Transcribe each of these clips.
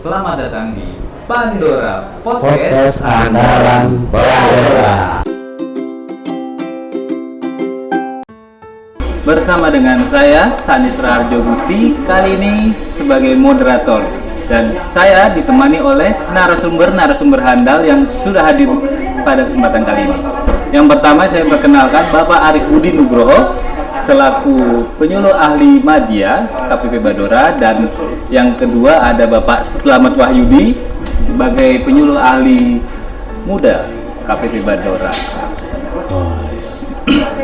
Selamat datang di Pandora Podcast Andalan Pandora. Bersama dengan saya, Sanis Raharjo Gusti, kali ini sebagai moderator. Dan saya ditemani oleh narasumber handal yang sudah hadir pada kesempatan kali ini. Yang pertama saya perkenalkan Bapak Arif Budi Nugroho selaku penyuluh ahli Madya KPP Badora, dan yang kedua ada Bapak Slamet Wahyudi sebagai penyuluh ahli muda KPP Badora.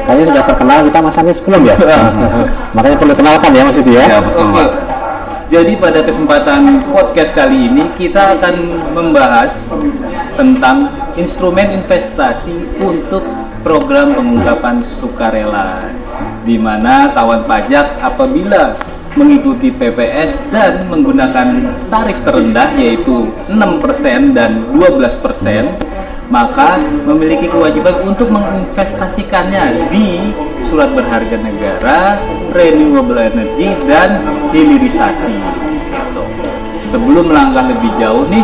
Kayaknya sudah terkenal kita Mas Anies belum ya? Makanya perlu kenalkan ya Mas Yudi ya. Oke. Jadi pada kesempatan podcast kali ini kita akan membahas tentang instrumen investasi untuk program pengungkapan sukarela, di mana kawan pajak apabila mengikuti PPS dan menggunakan tarif terendah yaitu 6% dan 12%, maka memiliki kewajiban untuk menginvestasikannya di surat berharga negara, renewable energy, dan hilirisasi. Gitu. Sebelum melangkah lebih jauh nih,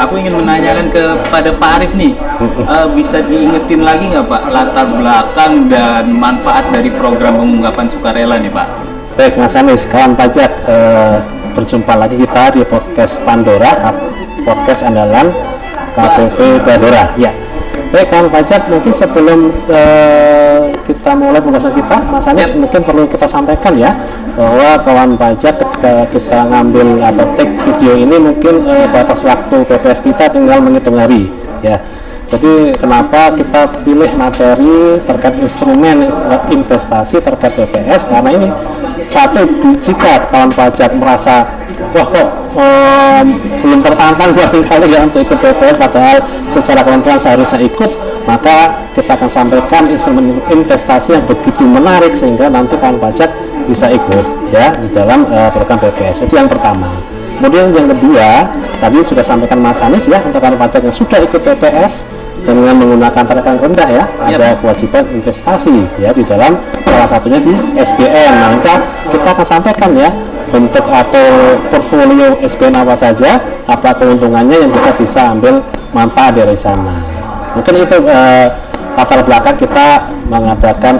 aku ingin menanyakan kepada Pak Arif nih, bisa diingetin lagi nggak Pak latar belakang dan manfaat dari program pengungkapan sukarela nih Pak? Baik Mas Anies, kawan pajak, berjumpa lagi kita di podcast Pandora, podcast andalan KPP Badora. Ya, baik kawan pajak, mungkin sebelum kita mulai pembahasan kita, Mas Anies, mungkin perlu kita sampaikan ya bahwa kawan pajak ketika kita ngambil atau take video ini mungkin batas waktu PPS kita tinggal menghitung hari ya. Jadi kenapa kita pilih materi terkait instrumen investasi terkait PPS, karena ini satu, jika kawan pajak merasa wah kok belum tertantang barangkali ya untuk ikut PPS padahal secara kementerian seharusnya ikut, maka kita akan sampaikan instrumen investasi yang begitu menarik sehingga nanti kawan pajak bisa ikut ya di dalam program PPS. Itu yang pertama. Kemudian yang kedua, tadi sudah sampaikan Mas Anies ya, untuk kawan pajak yang sudah ikut PPS dengan menggunakan tarif yang rendah ya, ada kewajiban investasi ya di dalam salah satunya di SBN. Nah, kita akan sampaikan ya bentuk atau portfolio SBN apa saja, apa keuntungannya yang kita bisa ambil manfaat dari sana. Mungkin itu latar belakang kita mengadakan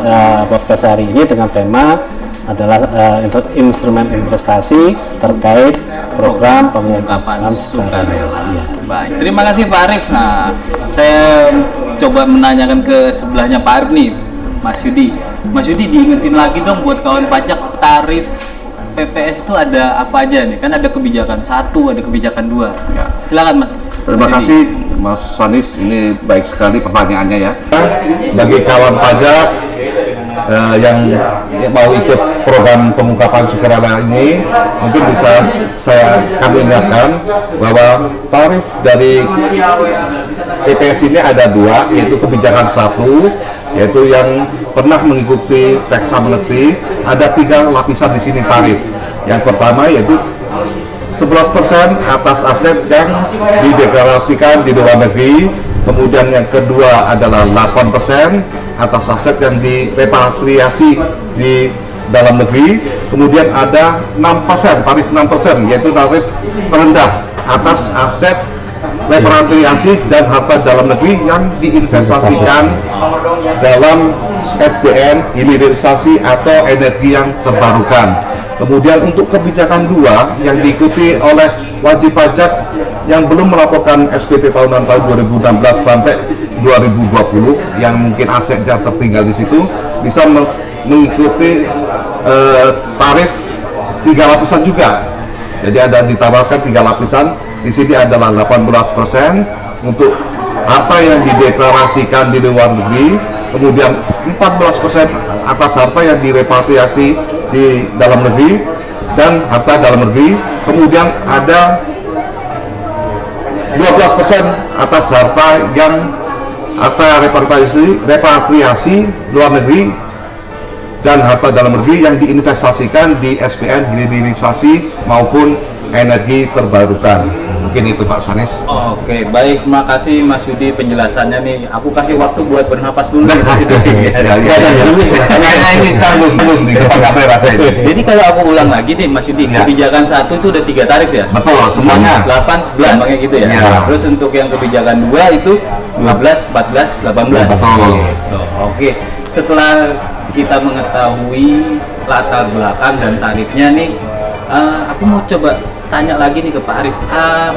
podcast hari ini dengan tema adalah instrumen investasi terkait program pengungkapan sukarela. Ya. Baik, terima kasih Pak Arif. Nah, saya coba menanyakan ke sebelahnya Pak Arif nih, Mas Yudi. Mas Yudi, diingetin lagi dong buat kawan pajak tarif PPS itu ada apa aja nih? Kan ada kebijakan 1, ada kebijakan 2. Ya. Silakan Mas. Terima kasih Mas Sanis, ini baik sekali pertanyaannya ya. Bagi kawan pajak yang mau ikut program pengungkapan sukarela ini, mungkin bisa kami ingatkan bahwa tarif dari PPS ini ada 2, yaitu kebijakan 1, yaitu yang pernah mengikuti tax amnesty. Ada 3 lapisan di sini tarif. Yang pertama yaitu 11% atas aset yang dideklarasikan di luar negeri. Kemudian yang kedua adalah 8% atas aset yang direpatriasi di dalam negeri. Kemudian ada 6%, tarif 6%, yaitu tarif terendah atas aset repatriasi dan harta dalam negeri yang diinvestasikan dalam SBN, hilirisasi atau energi yang terbarukan. Kemudian untuk kebijakan 2 yang diikuti oleh wajib pajak yang belum melaporkan SPT tahunan tahun 2016 sampai 2020 yang mungkin asetnya tertinggal di situ, bisa mengikuti tarif 3 lapisan juga. Jadi ada ditawarkan 3 lapisan. Di sini adalah 18% untuk harta yang dideklarasikan di luar negeri, kemudian 14% atas harta yang direpatriasi di dalam negeri dan harta dalam negeri, kemudian ada 12% atas harta yang repatriasi luar negeri dan harta dalam negeri yang diinvestasikan di SBN, hilirisasi maupun energi terbarukan. Mungkin itu Pak Sanis. Oke, baik, makasih Mas Yudi penjelasannya nih. Aku kasih waktu buat bernapas dulu nih Mas Yudi. Kayaknya ini canggung di depan kamera saya ini. Jadi kalau aku ulang lagi nih Mas Yudi, Ya. kebijakan 1 itu ada 3 tarif ya? Betul, semuanya. 8, 11, makanya gitu ya? Ya. Terus untuk yang kebijakan 2 itu 12, 14, 18. Betul. Oke, setelah kita mengetahui latar belakang dan tarifnya nih, aku mau coba tanya lagi nih ke Pak Arif,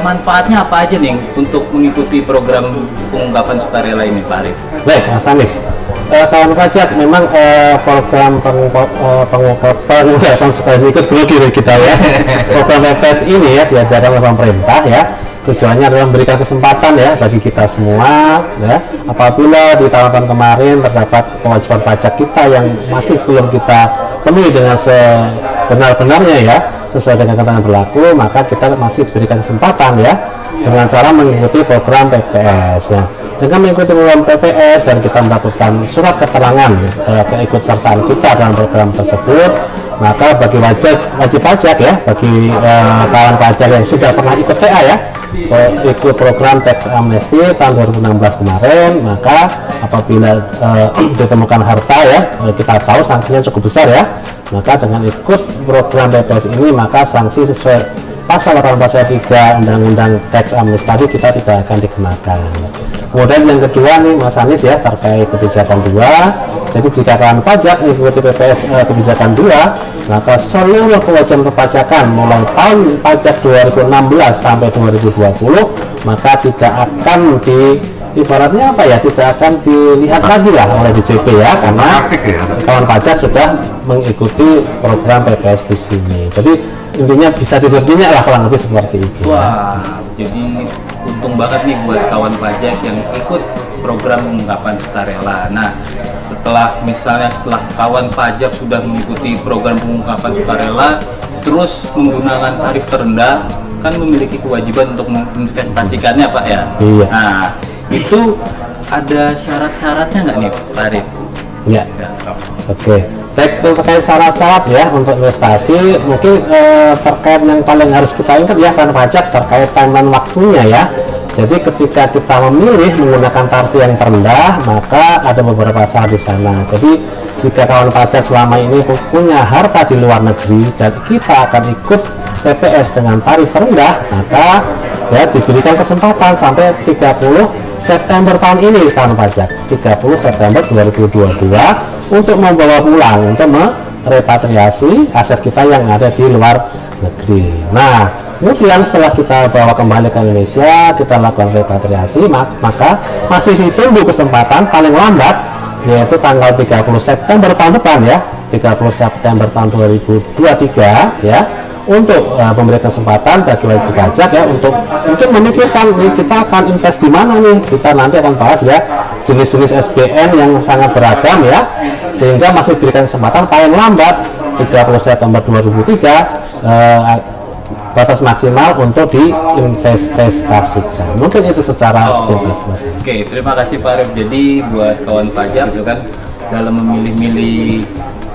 manfaatnya apa aja nih untuk mengikuti program pengungkapan sukarela ini Pak Arif? Baik, Mas Anis. Kawan pajak, memang program pengungkapan sukarela ikut grogi kita ya. Program PPS ini ya diadakan oleh pemerintah ya. Tujuannya adalah memberikan kesempatan ya bagi kita semua ya, apabila di tahun kemarin terdapat kewajiban pajak kita yang masih belum kita penuhi dengan sebenar-benarnya ya, sesuai dengan ketentuan berlaku, maka kita masih diberikan kesempatan ya dengan cara mengikuti program PPS ya. Dengan mengikuti program PPS dan kita mendapatkan surat keterangan keikutsertaan kita dalam program tersebut, maka bagi wajib pajak ya, bagi kawan pajak yang sudah pernah ikut TA ya, ikut program tax amnesty tahun 2016 kemarin, maka apabila ditemukan harta ya, kita tahu sanksinya cukup besar ya, maka dengan ikut program PPS ini maka sanksi sesuai pasal 843 Undang-Undang Tax Amnesty tadi kita tidak akan dikenakan. Kemudian yang kedua nih Mas Anis ya, terkait kebijakan 2. Jadi jika kawan pajak mengikuti PPS kebijakan 2, maka seluruh kewajiban perpajakan mulai tahun pajak 2016 sampai 2020 maka tidak akan ibaratnya apa ya, tidak akan dilihat lagi lah oleh DJP ya, karena kawan pajak sudah mengikuti program PPS di sini. Jadi intinya bisa tidur nyenyak lah kurang lebih seperti itu. Wah, jadi untung banget nih buat kawan pajak yang ikut program pengungkapan sukarela. Nah, setelah kawan pajak sudah mengikuti program pengungkapan sukarela, terus menggunakan tarif terendah, kan memiliki kewajiban untuk menginvestasikannya Pak ya? Iya. Nah, itu ada syarat-syaratnya nggak nih Pak Arif? Ya. Oke. Baik, terkait syarat-syarat ya untuk investasi, mungkin terkait yang paling harus kita ingat ya kan pajak terkait timeline waktunya ya. Jadi ketika kita memilih menggunakan tarif yang terendah, maka ada beberapa syarat di sana. Jadi jika kawan pajak selama ini punya harta di luar negeri dan kita akan ikut PPS dengan tarif rendah, maka ya diberikan kesempatan sampai 30 September tahun ini kawan pajak, 30 September 2022 untuk membawa pulang, untuk merepatriasi aset kita yang ada di luar negeri. Nah, kemudian setelah kita bawa kembali ke Indonesia, kita lakukan repatriasi, maka masih ditunggu kesempatan paling lambat yaitu tanggal 30 September tahun depan ya, 30 September tahun 2023 ya, untuk memberikan kesempatan bagi wajib pajak ya untuk memikirkan kita akan invest di mana nih. Kita nanti akan bahas ya jenis-jenis SBN yang sangat beragam ya, sehingga masih diberikan kesempatan paling lambat 30 September 2003 batas maksimal untuk diinvestasikan. Mungkin itu secara sepintas. Oke, terima kasih Pak Arif. Jadi buat kawan pajak itu kan dalam memilih-milih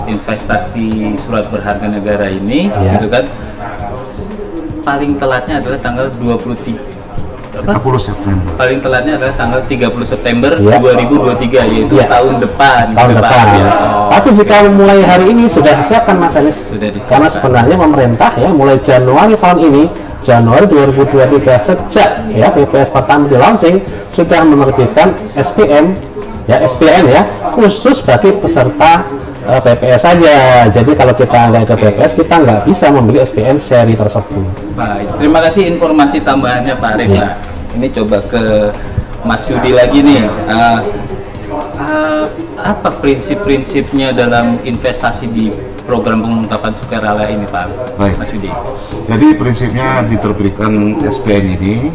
investasi surat berharga negara ini ya, gitu kan, paling telatnya adalah tanggal 30 September. Paling telatnya adalah tanggal 30 September ya, 2023 yaitu ya, tahun depan. Ya. Tapi jika mulai hari ini sudah disiapkan Mas Anis. Sudah disiapkan. Karena sebenarnya pemerintah ya mulai Januari tahun ini, Januari 2023 sejak ya PPS pertama di launching sudah menerbitkan SPN ya khusus bagi peserta PPS saja. Jadi kalau kita nggak ke PPS, kita nggak bisa membeli SPN seri tersebut. Baik, terima kasih informasi tambahannya Pak Arif. Ya. Ini coba ke Mas Yudi lagi nih. Apa prinsip-prinsipnya dalam investasi di program pengungkapan sukarela ini Pak? Baik. Mas Yudi. Jadi prinsipnya diterbitkan SPN ini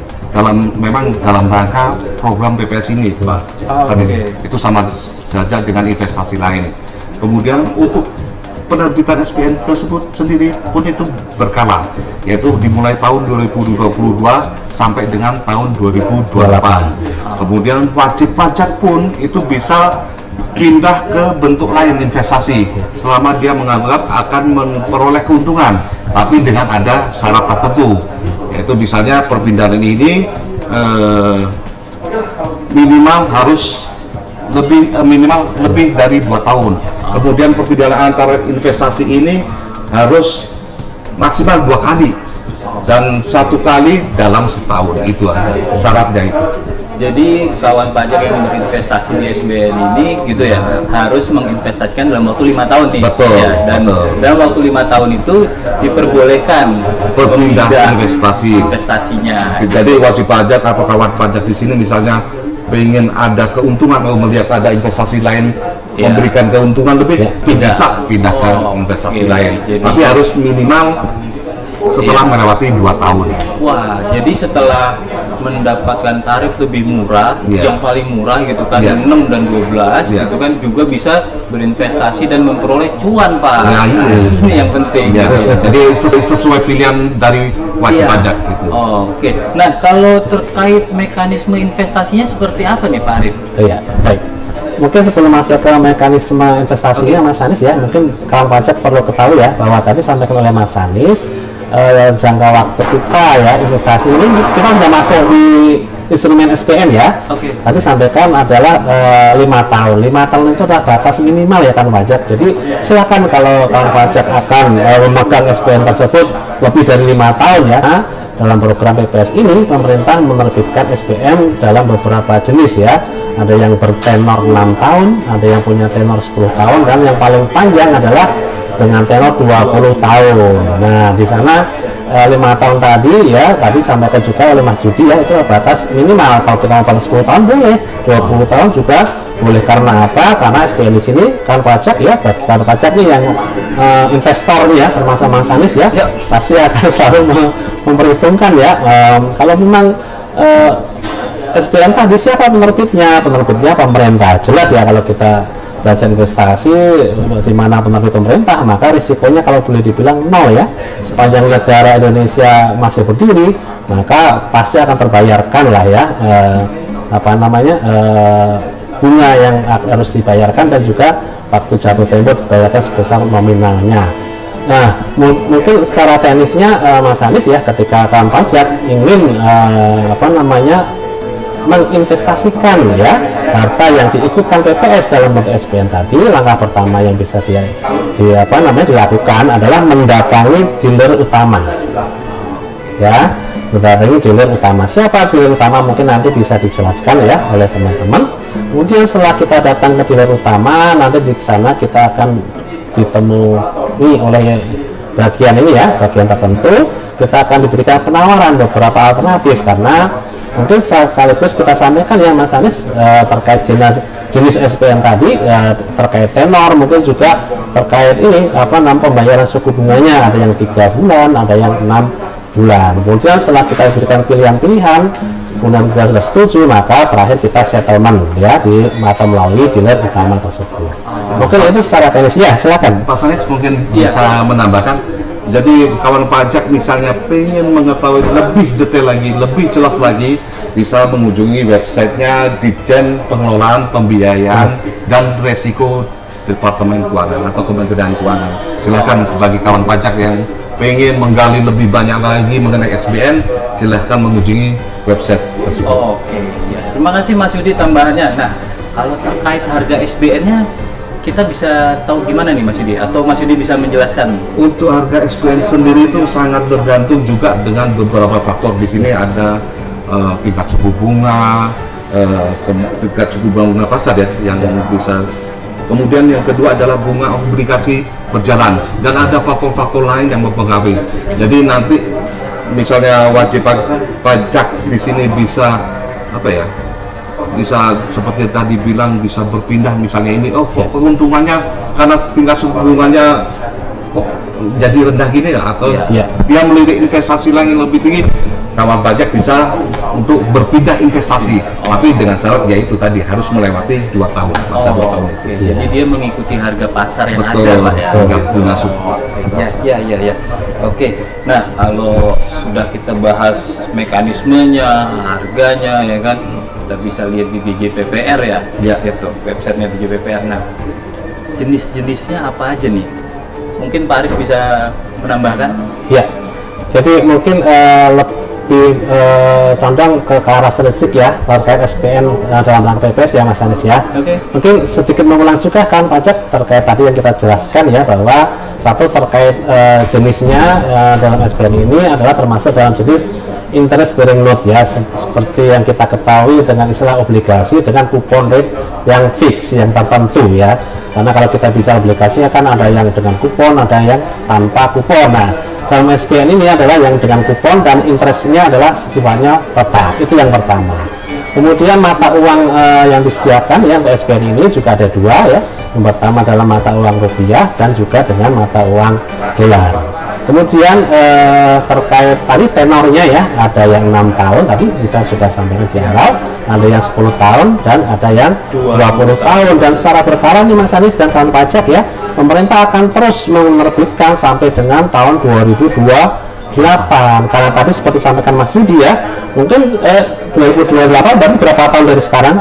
memang dalam rangka program PPS ini Pak. Okay. Itu sama saja dengan investasi lain. Kemudian untuk penerbitan SPN tersebut sendiri pun itu berkala, yaitu dimulai tahun 2022 sampai dengan tahun 2028. Kemudian wajib pajak pun itu bisa pindah ke bentuk lain investasi selama dia menganggap akan memperoleh keuntungan, tapi dengan ada syarat tertentu, Yaitu misalnya perpindahan ini minimal lebih dari 2 tahun. Kemudian perpindahan antara investasi ini harus maksimal 2 kali dan 1 kali dalam setahun. Itu syaratnya itu. Jadi kawan pajak yang berinvestasi di SBN ini gitu ya harus menginvestasikan dalam waktu 5 tahun nih. Betul, ya, dan betul. dalam waktu 5 tahun itu diperbolehkan Perpindahan investasinya. Jadi wajib pajak atau kawan pajak di sini misalnya pengen ada keuntungan atau melihat ada investasi lain memberikan keuntungan lebih, bisa pindah ke investasi lain. Jadi, tapi harus minimal setelah melewati 2 tahun. Wah, jadi setelah mendapatkan tarif lebih murah, yang paling murah gitu kan, 6 dan 12 gitu kan, juga bisa berinvestasi dan memperoleh cuan, Pak. Nah, ini yang penting. Jadi sesuai pilihan dari wajib pajak gitu. Oke. Nah, kalau terkait mekanisme investasinya seperti apa nih, Pak Arif? Iya, baik. Mungkin sebelum masuk ke mekanisme investasinya, Mas Anis ya, mungkin kawan pajak perlu ketahui ya bahwa tadi sampaikan oleh Mas Anis, jangka waktu kita ya investasi ini kita sudah masuk di instrumen SPN ya. Tadi sampaikan adalah 5 tahun. 5 tahun itu adalah batas minimal ya kawan pajak. Jadi silakan kalau kawan pajak akan memegang SPN tersebut lebih dari 5 tahun ya. Dalam program PPS ini pemerintah menerbitkan SPN dalam beberapa jenis ya. Ada yang bertenor 6 tahun, ada yang punya tenor 10 tahun, dan yang paling panjang adalah dengan tenor 20 tahun. Nah, di sana 5 tahun tadi ya, tadi sampaikan juga oleh Mas Yudi ya, itu batas minimal. Kalau kita mau 10 tahun boleh, 20 tahun juga boleh. Karena apa? Karena SPN di sini kan pajak ya, kan pajak nih yang investor nih ya, termasuk Mas Anis ya, pasti akan selalu memperhitungkan ya. Kalau memang SPN tadi siapa penerbitnya? Penerbitnya pemerintah. Jelas ya kalau kita belajar investasi di mana penerbit pemerintah, maka risikonya kalau boleh dibilang nol ya. Sepanjang negara Indonesia masih berdiri, maka pasti akan terbayarkan lah ya bunga yang harus dibayarkan, dan juga waktu jatuh tempo dibayarkan sebesar nominalnya. Nah, mungkin secara teknisnya Mas Anis ya, ketika kawan pajak ingin menginvestasikan ya harta yang diikutkan PPS dalam bentuk SPN tadi, langkah pertama yang bisa dilakukan adalah mendatangi dealer utama ya. Mendatangi dealer utama. Siapa dealer utama mungkin nanti bisa dijelaskan ya oleh teman-teman. Kemudian setelah kita datang ke dealer utama, nanti di sana kita akan ditemui oleh bagian ini ya, bagian tertentu. Kita akan diberikan penawaran beberapa alternatif, karena mungkin sekaligus kita sampaikan ya Mas Anis terkait jenis SPN tadi ya, terkait tenor, mungkin juga terkait ini pembayaran suku bunganya, ada yang 3 bulan, ada yang 6 bulan. Kemudian setelah kita berikan pilihan-pilihan, kemudian kita sudah setuju, maka terakhir kita settlement ya atau melalui dealer utama tersebut. Mungkin itu secara teknis ya, silakan Pak Sanis mungkin bisa menambahkan. Jadi kawan pajak misalnya pengen mengetahui lebih detail lagi, lebih jelas lagi, bisa mengunjungi websitenya Ditjen Pengelolaan Pembiayaan dan Resiko Departemen Keuangan atau Kementerian Keuangan. Silakan bagi kawan pajak yang pengen menggali lebih banyak lagi mengenai SBN, silahkan mengunjungi website tersebut. Oke. Ya. Terima kasih Mas Yudi tambahannya. Nah, kalau terkait harga SBN-nya kita bisa tahu gimana nih Mas Yudi? Atau Mas Yudi bisa menjelaskan? Untuk harga SPN sendiri itu sangat bergantung juga dengan beberapa faktor. Di sini ada tingkat suku bunga, tingkat suku bunga pasar ya, yang bisa. Kemudian yang kedua adalah bunga obligasi berjalan, dan ada faktor-faktor lain yang mempengaruhi. Jadi nanti misalnya wajib pajak di sini bisa bisa seperti tadi bilang, bisa berpindah misalnya ini, kok keuntungannya karena tingkat suku bunganya kok jadi rendah gini ya, atau dia melirik investasi lain yang lebih tinggi, kawan pajak bisa untuk berpindah investasi, tapi dengan syarat yaitu tadi harus melewati 2 tahun, masa 2 tahun itu. Jadi dia mengikuti harga pasar yang Betul, ada Pak ya. bunga suku. Ya. Oke. Nah, kalau sudah kita bahas mekanismenya, harganya ya kan, kita bisa lihat di DJPPR ya. Itu websitenya DJPPR. Nah, jenis-jenisnya apa aja nih? Mungkin Pak Arif bisa menambahkan? Ya. Jadi mungkin lebih condong ke karakteristik ya terkait SPN dalam rangka PPS ya Mas Anies ya. Oke. Mungkin sedikit mengulang juga kan pajak terkait tadi yang kita jelaskan ya, bahwa satu terkait jenisnya dalam SPN ini adalah termasuk dalam jenis interest bearing note ya, seperti yang kita ketahui dengan istilah obligasi dengan kupon rate yang fix, yang tertentu ya. Karena kalau kita bicara obligasi kan ada yang dengan kupon, ada yang tanpa kupon. Nah, dalam SPN ini adalah yang dengan kupon dan interestnya adalah sifatnya tetap. Itu yang pertama. Kemudian mata uang yang disediakan ya untuk SPN ini juga ada dua ya. Yang pertama dalam mata uang rupiah dan juga dengan mata uang dolar. Kemudian terkait tadi tenornya ya, ada yang 6 tahun tadi kita sudah sampaikan di awal, ada yang 10 tahun dan ada yang 20 tahun. Dan secara berkala nih Mas Anies dan kawan pajak ya, pemerintah akan terus menerbitkan sampai dengan tahun 2028. Karena tadi seperti sampaikan Mas Yudi ya, mungkin 2028 berarti berapa tahun dari sekarang?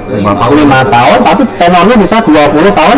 5 tahun, tapi tenornya bisa 20 tahun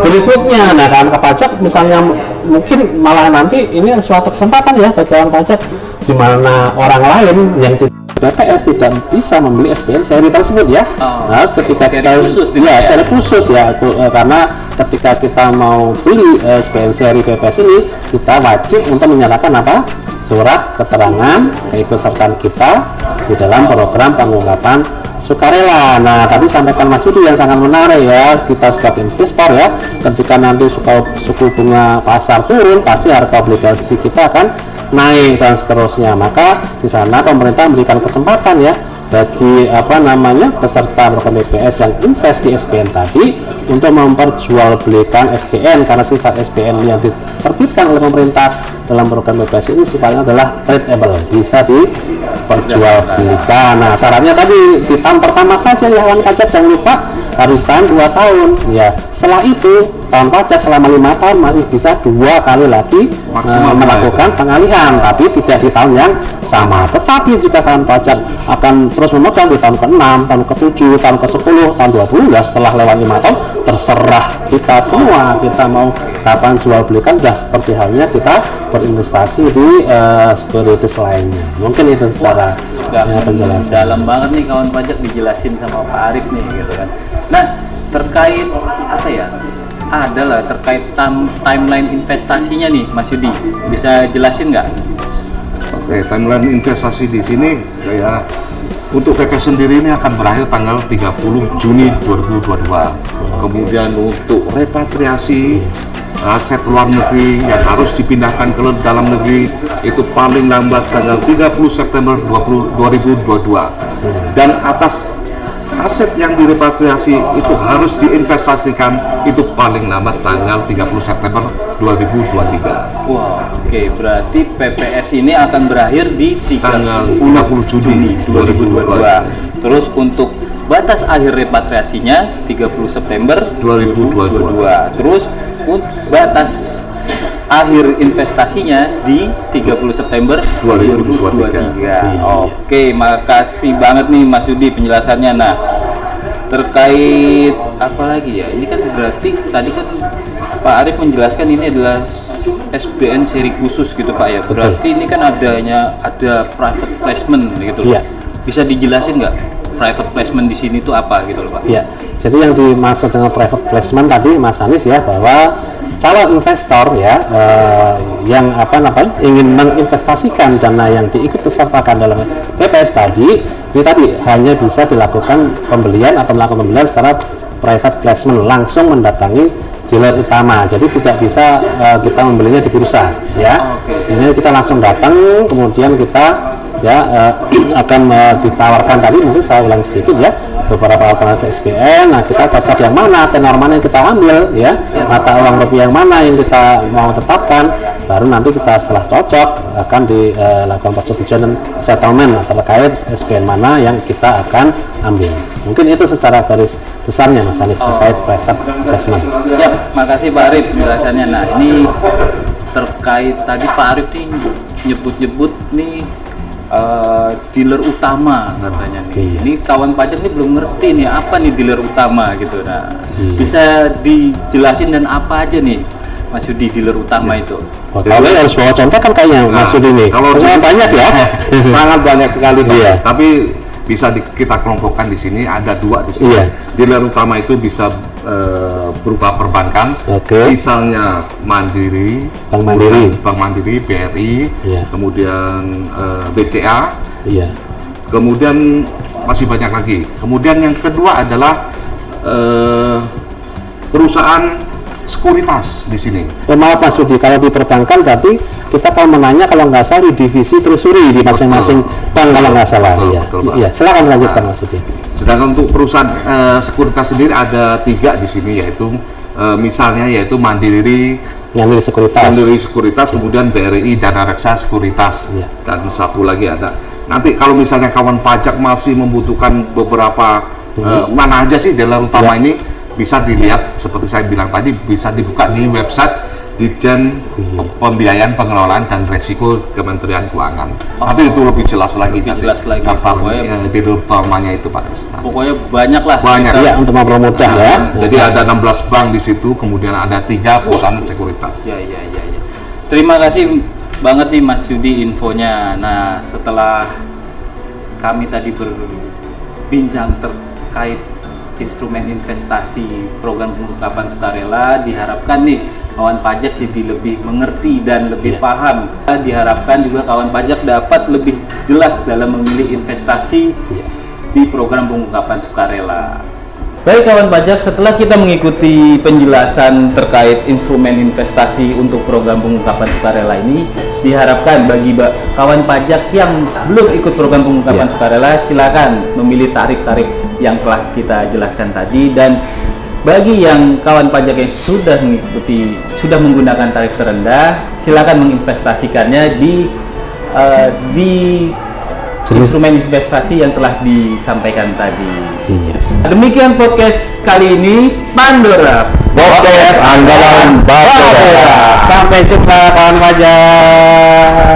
berikutnya. Nah, kan pajak misalnya mungkin malah nanti ini suatu kesempatan ya bagi kawan pajak di mana orang lain yang BPS tidak bisa membeli SPN seri tersebut ya. Nah, ketika kita seri khusus ya, karena ketika kita mau beli SPN seri BPS ini, kita wajib untuk menyerahkan apa? Surat keterangan keikutsertaan kita di dalam program pengungkapan sukarela. Nah, tadi sampaikan Mas Yudi yang sangat menarik ya, kita sebagai investor ya, ketika nanti suku bunga pasar turun, pasti harga obligasi kita akan naik dan seterusnya. Maka di sana pemerintah memberikan kesempatan ya bagi peserta program BPS yang invest di SPN tadi untuk memperjualbelikan SPN, karena sifat SPN yang diterbitkan oleh pemerintah dalam program BPS ini sifatnya adalah tradable, bisa diperjualbelikan. Nah, syaratnya tadi di tahun pertama saja ya kawan pajak, jangan lupa harus tahan 2 tahun ya. Setelah itu tahun pajak selama 5 tahun masih bisa 2 kali lagi melakukan pengalihan, tapi tidak di tahun yang sama. Tetapi jika kawan pajak akan terus memegang di tahun ke-6, tahun ke-7, tahun ke-10, tahun 20, ya setelah lewat 5 tahun terserah kita semua, kita mau kapan jual belikan, sudah seperti halnya kita berinvestasi di sekuritis lainnya. Mungkin itu secara penjelasan. Dalam banget nih kawan pajak dijelasin sama Pak Arif nih gitu kan. Nah, terkait terkait timeline investasinya nih Mas Yudi, bisa jelasin nggak? Oke, timeline investasi di sini kayak untuk PPS sendiri ini akan berakhir tanggal 30 Juni 2022. Kemudian untuk repatriasi aset luar negeri yang harus dipindahkan ke dalam negeri itu paling lambat tanggal 30 September 2022. Dan atas aset yang direpatriasi itu harus diinvestasikan itu paling lambat tanggal 30 September 2023. Wow, oke, berarti PPS ini akan berakhir di tanggal 30 Juni 2022. Terus untuk batas akhir repatriasinya 30 September 2022. Terus batas akhir investasinya di 30 September 2023. Oke, makasih banget nih Mas Yudi penjelasannya. Nah, terkait apa lagi ya? Ini kan berarti tadi kan Pak Arif menjelaskan ini adalah SPN seri khusus gitu Pak ya. Berarti ini kan ada private placement gitu Pak. Bisa dijelasin nggak private placement di sini tuh apa gitu loh Pak? Iya. Jadi yang dimaksud dengan private placement tadi Mas Anies ya, bahwa calon investor ya yang ingin menginvestasikan dana yang diikut sertakan dalam PPS tadi, ini tadi hanya bisa dilakukan pembelian atau melakukan pembelian secara private placement, langsung mendatangi dealer utama. Jadi tidak bisa kita membelinya di bursa ya. Ini kita langsung datang, kemudian kita akan ditawarkan tadi, mungkin saya ulang sedikit ya, beberapa alternatif SPN. Nah, kita cocok yang mana, tenor mana yang kita ambil ya, mata uang rupiah yang mana yang kita mau tetapkan, baru nanti kita setelah cocok akan dilakukan persetujuan dan settlement terkait SPN mana yang kita akan ambil. Mungkin itu secara garis besarnya Mas Anies terkait private placement. Ya, makasih Pak Arif penjelasannya. Nah, ini terkait tadi Pak Arif nih nyebut nih dealer utama katanya nih. Ini kawan pajak nih belum ngerti nih apa nih dealer utama gitu. Nah, bisa dijelasin dan apa aja nih Mas Yudi, dealer utama itu? Oh, kalau harus bawa contoh kan kayaknya Mas Yudi nih. Kalau banyak ya. Sangat banyak sekali, Pak. Iya. Tapi bisa kita kelompokkan di sini, ada 2 di sini. Iya. Dealer utama itu bisa berupa perbankan, misalnya Mandiri, Bank Mandiri, BRI, iya. Kemudian BCA, iya. kemudian masih banyak lagi. Kemudian yang kedua adalah perusahaan sekuritas di sini. Maaf Mas Budi, kalau di perbankan berarti kita kalau menanya kalau nggak salah di divisi telusuri di masing-masing bank kalau nggak salah. Iya, silakan lanjutkan Mas Budi. Sedangkan untuk perusahaan sekuritas sendiri ada 3 di sini, yaitu misalnya yaitu Mandiri Sekuritas, kemudian BRI Dana Reksa Sekuritas, dan satu lagi ada. Nanti kalau misalnya kawan pajak masih membutuhkan beberapa mana aja sih dealer utama ini, bisa dilihat seperti saya bilang tadi, bisa dibuka di website Ditjen Pembiayaan Pengelolaan dan Resiko Kementerian Keuangan. Tapi itu lebih jelas lagi. Daftar dealer utamanya itu Pak. Pokoknya banyak lah. Banyak ya untuk mempermudah ya. Jadi ada 16 bank di situ, kemudian ada 3 perusahaan sekuritas. Ya. Terima kasih banget nih Mas Yudi infonya. Nah, setelah kami tadi berbincang terkait instrumen investasi program pengungkapan sukarela, diharapkan nih kawan pajak jadi lebih mengerti dan lebih paham. Diharapkan juga kawan pajak dapat lebih jelas dalam memilih investasi di program pengungkapan sukarela. Baik kawan pajak, setelah kita mengikuti penjelasan terkait instrumen investasi untuk program pengungkapan sukarela ini, diharapkan bagi kawan pajak yang belum ikut program pengungkapan sukarela, silakan memilih tarif-tarif yang telah kita jelaskan tadi, dan bagi yang kawan pajak yang sudah menggunakan tarif terendah, silakan menginvestasikannya di instrumen investasi yang telah disampaikan tadi. Demikian podcast kali ini, Pandora Podcast Andalan Pandora. Sampai jumpa kawan pajak.